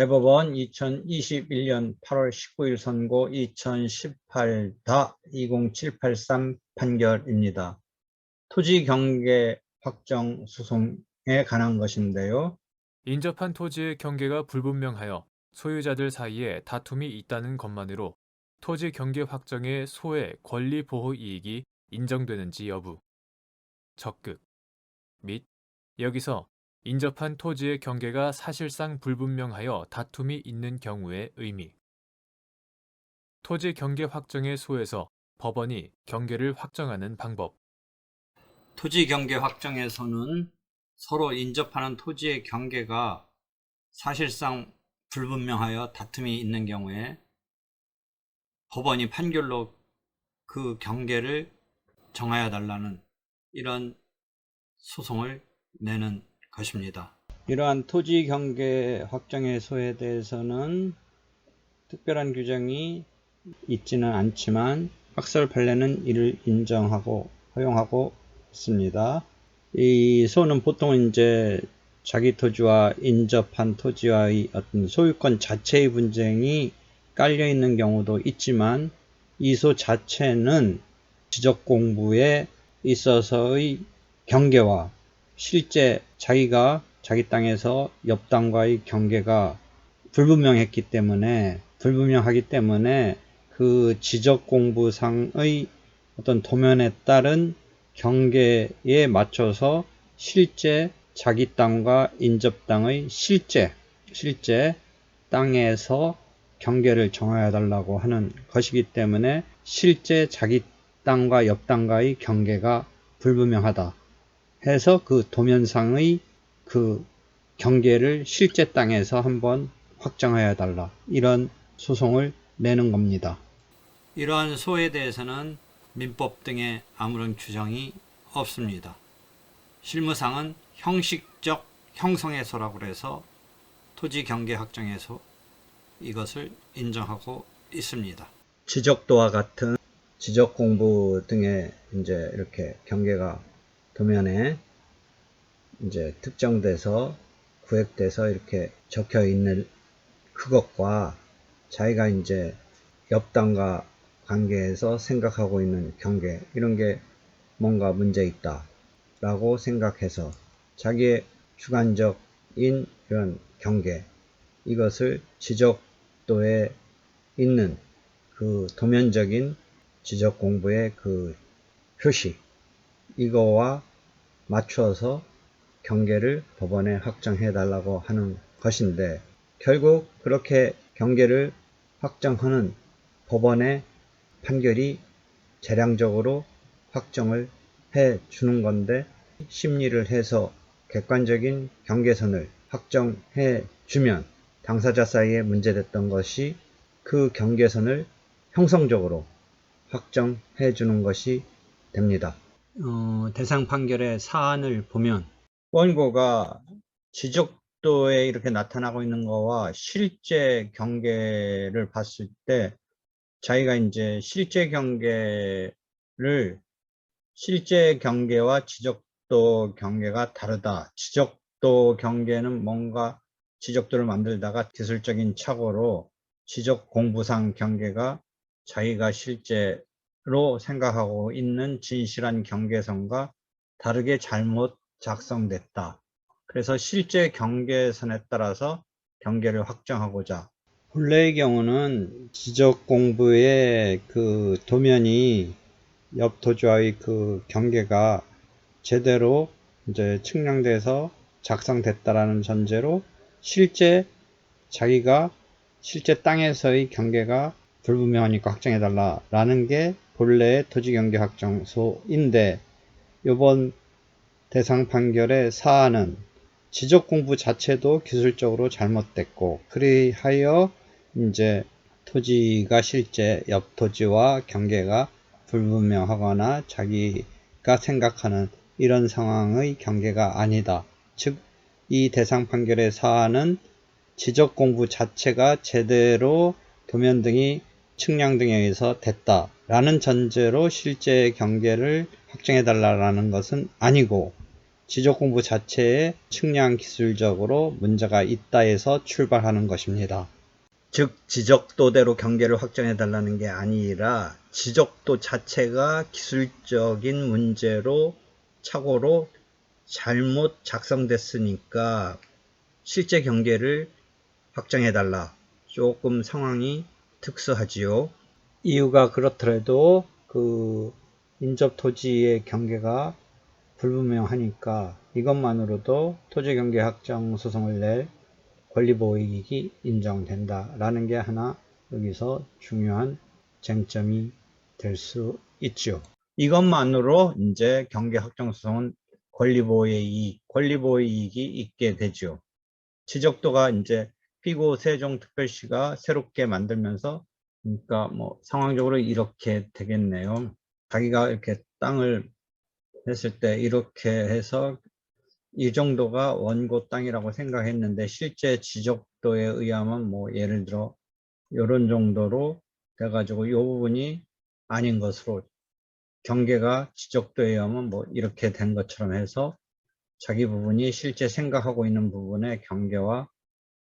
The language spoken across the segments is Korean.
대법원 2021년 8월 19일 선고 2018-20783 판결입니다. 토지 경계 확정 소송에 관한 것인데요. 인접한 토지의 경계가 불분명하여 소유자들 사이에 다툼이 있다는 것만으로 토지 경계 확정의 소의 권리 보호 이익이 인정되는지 여부, 적극, 및 여기서 인접한 토지의 경계가 사실상 불분명하여 다툼이 있는 경우의 의미. 토지 경계 확정의 소에서 법원이 경계를 확정하는 방법. 토지 경계 확정에서는 서로 인접하는 토지의 경계가 사실상 불분명하여 다툼이 있는 경우에 법원이 판결로 그 경계를 정하여 달라는 이런 소송을 내는 것입니다. 이러한 토지 경계 확정의 소에 대해서는 특별한 규정이 있지는 않지만 학설 판례는 이를 인정하고 허용하고 있습니다. 이 소는 보통 이제 자기 토지와 인접한 토지와의 어떤 소유권 자체의 분쟁이 깔려 있는 경우도 있지만 이 소 자체는 지적 공부에 있어서의 경계와 실제 자기가 자기 땅에서 옆 땅과의 경계가 불분명하기 때문에 그 지적 공부상의 어떤 도면에 따른 경계에 맞춰서 실제 자기 땅과 인접 땅의 실제 땅에서 경계를 정하여 달라고 하는 것이기 때문에 실제 자기 땅과 옆 땅과의 경계가 불분명하다 해서 그 도면상의 그 경계를 실제 땅에서 한번 확정하여 달라, 이런 소송을 내는 겁니다. 이러한 소에 대해서는 민법 등의 아무런 규정이 없습니다. 실무상은 형식적 형성의 소라고 해서 토지 경계 확정의 소, 이것을 인정하고 있습니다. 지적도와 같은 지적 공부 등의 이제 이렇게 경계가 도면에 이제 특정돼서 구획돼서 이렇게 적혀 있는 그것과 자기가 이제 옆 땅과 관계에서 생각하고 있는 경계, 이런 게 뭔가 문제 있다 라고 생각해서 자기의 주관적인 이런 경계, 이것을 지적도에 있는 그 도면적인 지적 공부의 그 표시, 이거와 맞추어서 경계를 법원에 확정해 달라고 하는 것인데, 결국 그렇게 경계를 확정하는 법원의 판결이 재량적으로 확정을 해 주는 건데, 심리를 해서 객관적인 경계선을 확정해 주면 당사자 사이에 문제됐던 것이 그 경계선을 형성적으로 확정해 주는 것이 됩니다. 대상 판결의 사안을 보면 원고가 지적도에 이렇게 나타나고 있는 거와 실제 경계를 봤을 때 자기가 이제 실제 경계와 지적도 경계가 다르다. 지적도 경계는 뭔가 지적도를 만들다가 기술적인 착오로 지적 공부상 경계가 자기가 실제로 생각하고 있는 진실한 경계선과 다르게 잘못 작성됐다. 그래서 실제 경계선에 따라서 경계를 확정하고자. 본래의 경우는 지적 공부의 그 도면이 옆 토지와의 그 경계가 제대로 이제 측량돼서 작성됐다라는 전제로 실제 자기가 실제 땅에서의 경계가 불분명하니까 확정해달라라는 게 본래의 토지경계 확정소인데, 이번 대상 판결의 사안은 지적 공부 자체도 기술적으로 잘못됐고, 그리하여 이제 토지가 실제 옆 토지와 경계가 불분명하거나 자기가 생각하는 이런 상황의 경계가 아니다. 즉, 이 대상 판결의 사안은 지적 공부 자체가 제대로 도면 등이 측량 등에 의해서 됐다라는 전제로 실제 경계를 확정해 달라는 것은 아니고, 지적공부 자체에 측량 기술적으로 문제가 있다 해서 출발하는 것입니다. 즉 지적도대로 경계를 확정해 달라는 게 아니라 지적도 자체가 기술적인 문제로 착오로 잘못 작성됐으니까 실제 경계를 확정해 달라. 조금 상황이 특수하지요. 이유가 그렇더라도 그 인접 토지의 경계가 불분명하니까 이것만으로도 토지경계 확정 소송을 낼 권리보호이익이 인정된다라는 게 하나 여기서 중요한 쟁점이 될 수 있죠. 이것만으로 이제 경계 확정 소송은 권리보호의 이익이 있게 되죠. 지적도가 이제 피고 세종특별시가 새롭게 만들면서 그러니까 뭐 상황적으로 이렇게 되겠네요. 자기가 이렇게 땅을 했을 때 이렇게 해서 이 정도가 원고 땅이라고 생각했는데 실제 지적도에 의하면 뭐 예를 들어 이런 정도로 돼가지고 이 부분이 아닌 것으로 경계가 지적도에 의하면 뭐 이렇게 된 것처럼 해서 자기 부분이 실제 생각하고 있는 부분의 경계와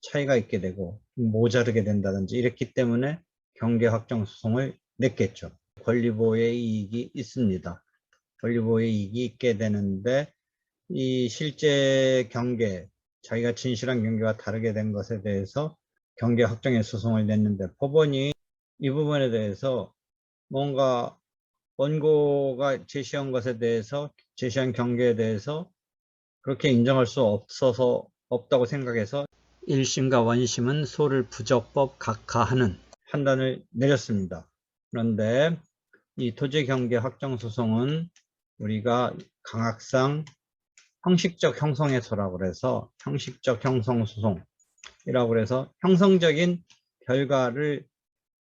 차이가 있게 되고 모자르게 된다든지 이랬기 때문에 경계 확정 소송을 냈겠죠. 권리보호의 이익이 있습니다. 권리보호의 이익이 있게 되는데 이 실제 경계, 자기가 진실한 경계와 다르게 된 것에 대해서 경계 확정의 소송을 냈는데 법원이 이 부분에 대해서 뭔가 원고가 제시한 것에 대해서 제시한 경계에 대해서 그렇게 인정할 수 없다고 생각해서 1심과 원심은 소를 부적법 각하하는 판단을 내렸습니다. 그런데 이 토지경계 확정소송은 우리가 강학상 형식적 형성해소라고 그래서 형식적 형성소송이라고 그래서 형성적인 결과를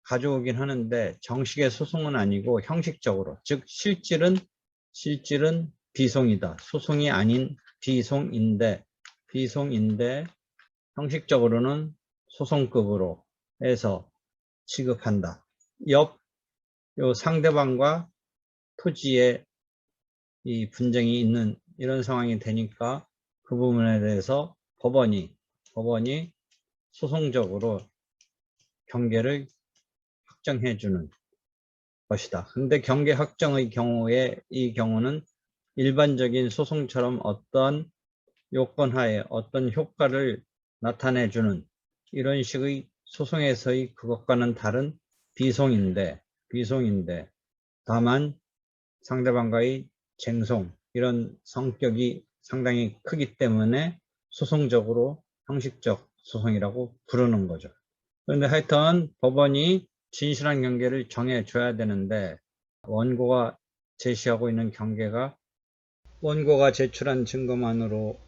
가져오긴 하는데 정식의 소송은 아니고 형식적으로 즉 실질은 비송이다. 소송이 아닌 비송인데 형식적으로는 소송급으로 해서 취급한다. 요 상대방과 토지의 이 분쟁이 있는 이런 상황이 되니까 그 부분에 대해서 법원이 소송적으로 경계를 확정해 주는 것이다. 근데 경계 확정의 경우에 이 경우는 일반적인 소송처럼 어떤 요건하에 어떤 효과를 나타내 주는 이런 식의 소송에서의 그것과는 다른 비송인데 다만 상대방과의 쟁송 이런 성격이 상당히 크기 때문에 소송적으로 형식적 소송이라고 부르는 거죠. 그런데 하여튼 법원이 진실한 경계를 정해줘야 되는데 원고가 제시하고 있는 경계가 원고가 제출한 증거만으로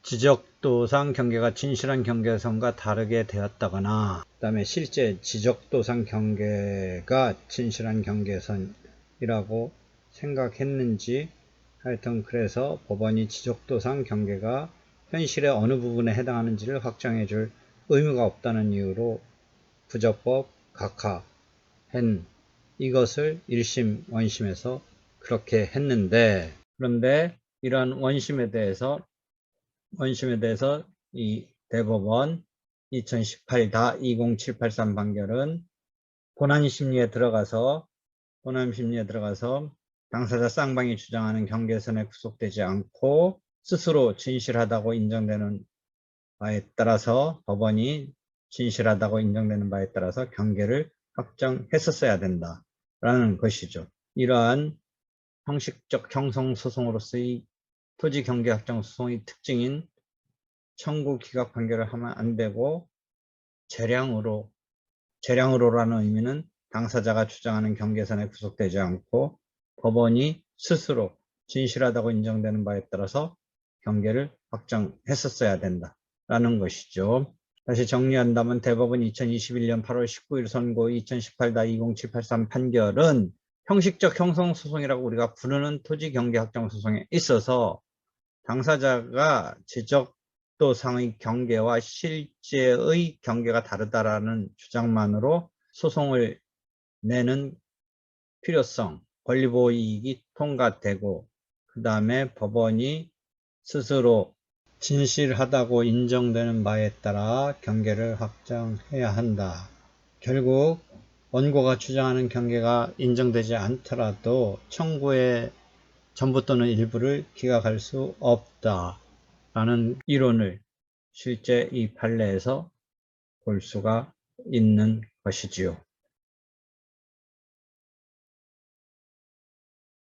지적도상 경계가 진실한 경계선과 다르게 되었다거나 그 다음에 실제 지적도상 경계가 진실한 경계선이라고 생각했는지 하여튼 그래서 법원이 지적도상 경계가 현실의 어느 부분에 해당하는지를 확정해 줄 의무가 없다는 이유로 부적법 각하한 이것을 1심 원심에서 그렇게 했는데 그런데 이러한 원심에 대해서 이 대법원 2018-20783 판결은 본안심리에 들어가서 당사자 쌍방이 주장하는 경계선에 구속되지 않고 스스로 진실하다고 인정되는 바에 따라서 법원이 진실하다고 인정되는 바에 따라서 경계를 확정했었어야 된다라는 것이죠. 이러한 형식적 형성소송으로서의 토지경계 확정 소송의 특징인 청구 기각 판결을 하면 안 되고 재량으로라는 의미는 당사자가 주장하는 경계선에 구속되지 않고 법원이 스스로 진실하다고 인정되는 바에 따라서 경계를 확정했었어야 된다라는 것이죠. 다시 정리한다면 대법원 2021년 8월 19일 선고 2018-20783 판결은 형식적 형성소송이라고 우리가 부르는 토지경계 확정 소송에 있어서 당사자가 지적도상의 경계와 실제의 경계가 다르다라는 주장만으로 소송을 내는 필요성, 권리보호 이익이 통과되고 그 다음에 법원이 스스로 진실하다고 인정되는 바에 따라 경계를 확정해야 한다. 결국 원고가 주장하는 경계가 인정되지 않더라도 청구의 전부 또는 일부를 기각할 수 없다 라는 이론을 실제 이 판례에서 볼 수가 있는 것이지요.